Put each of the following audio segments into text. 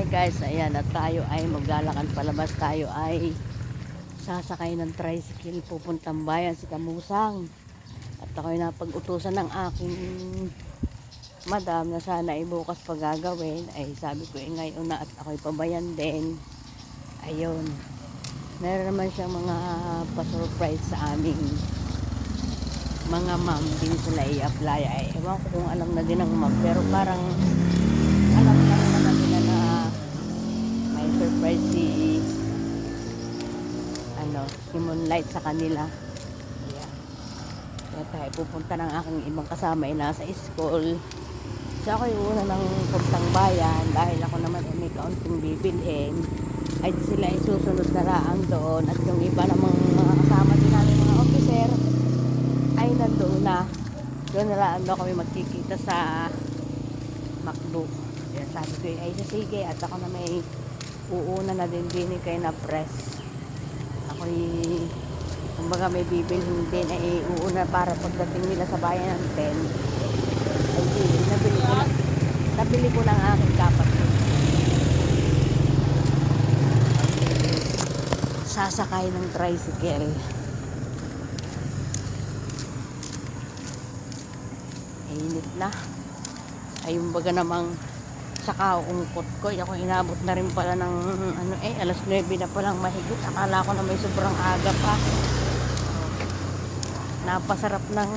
Hi guys, ayan at tayo ay maglalakad palabas. Tayo ay sasakay ng tricycle pupuntang bayan si Kamusang. At ako ay napag-utusan ng aking madam na sana ay bukas pa gagawin. Ay sabi ko ngayon na at ako'y pabayan din. Ayun, meron naman siyang mga pa-surprise sa aming mga ma'am din sila i-apply. Ay ewan ko kung alam na din ng ma'am, pero parang alam na naman nila na may surprise si Moonlight sa kanila. Ayan. Kaya tayo pupunta ng aking ibang kasama ay nasa school. So ako yung una ng puntang bayan dahil ako naman ay may kaunting bibilhin. Ay sila ay susunod na lang doon at yung iba namang mga kasama din namin mga officer ay nandoon na. Doon na lang kami magkikita sa McDo. Kaya sabi ko ay sige at ako na may uuna na din kay na press. Ako'y kumbaga may bibilhin din ay uuna para pagdating nila sa bayan ng 10 ay nabili ko ng aking kapatid. Sasakay ng tricycle. Init na. Ayun baga namang saka ungkot ko. Ako inabot na rin pala ng alas 9 na palang mahigit. Akala ko na may sobrang aga pa. Napasarap ng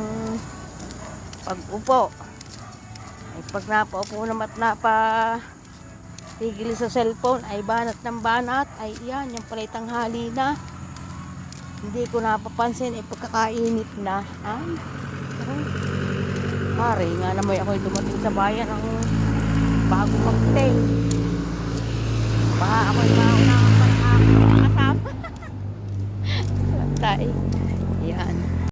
pag-upo. Ay pag napaupo naman at tigil sa cellphone ay banat ng banat. Ay yan, yung pala tanghali na. Hindi ko napapansin ay pagkakainit na. Pare nga naman ako'y dumating sa bayan ang bago mag-10. Baka ako'y mauna pa ng aking kasama. Tay. Yan.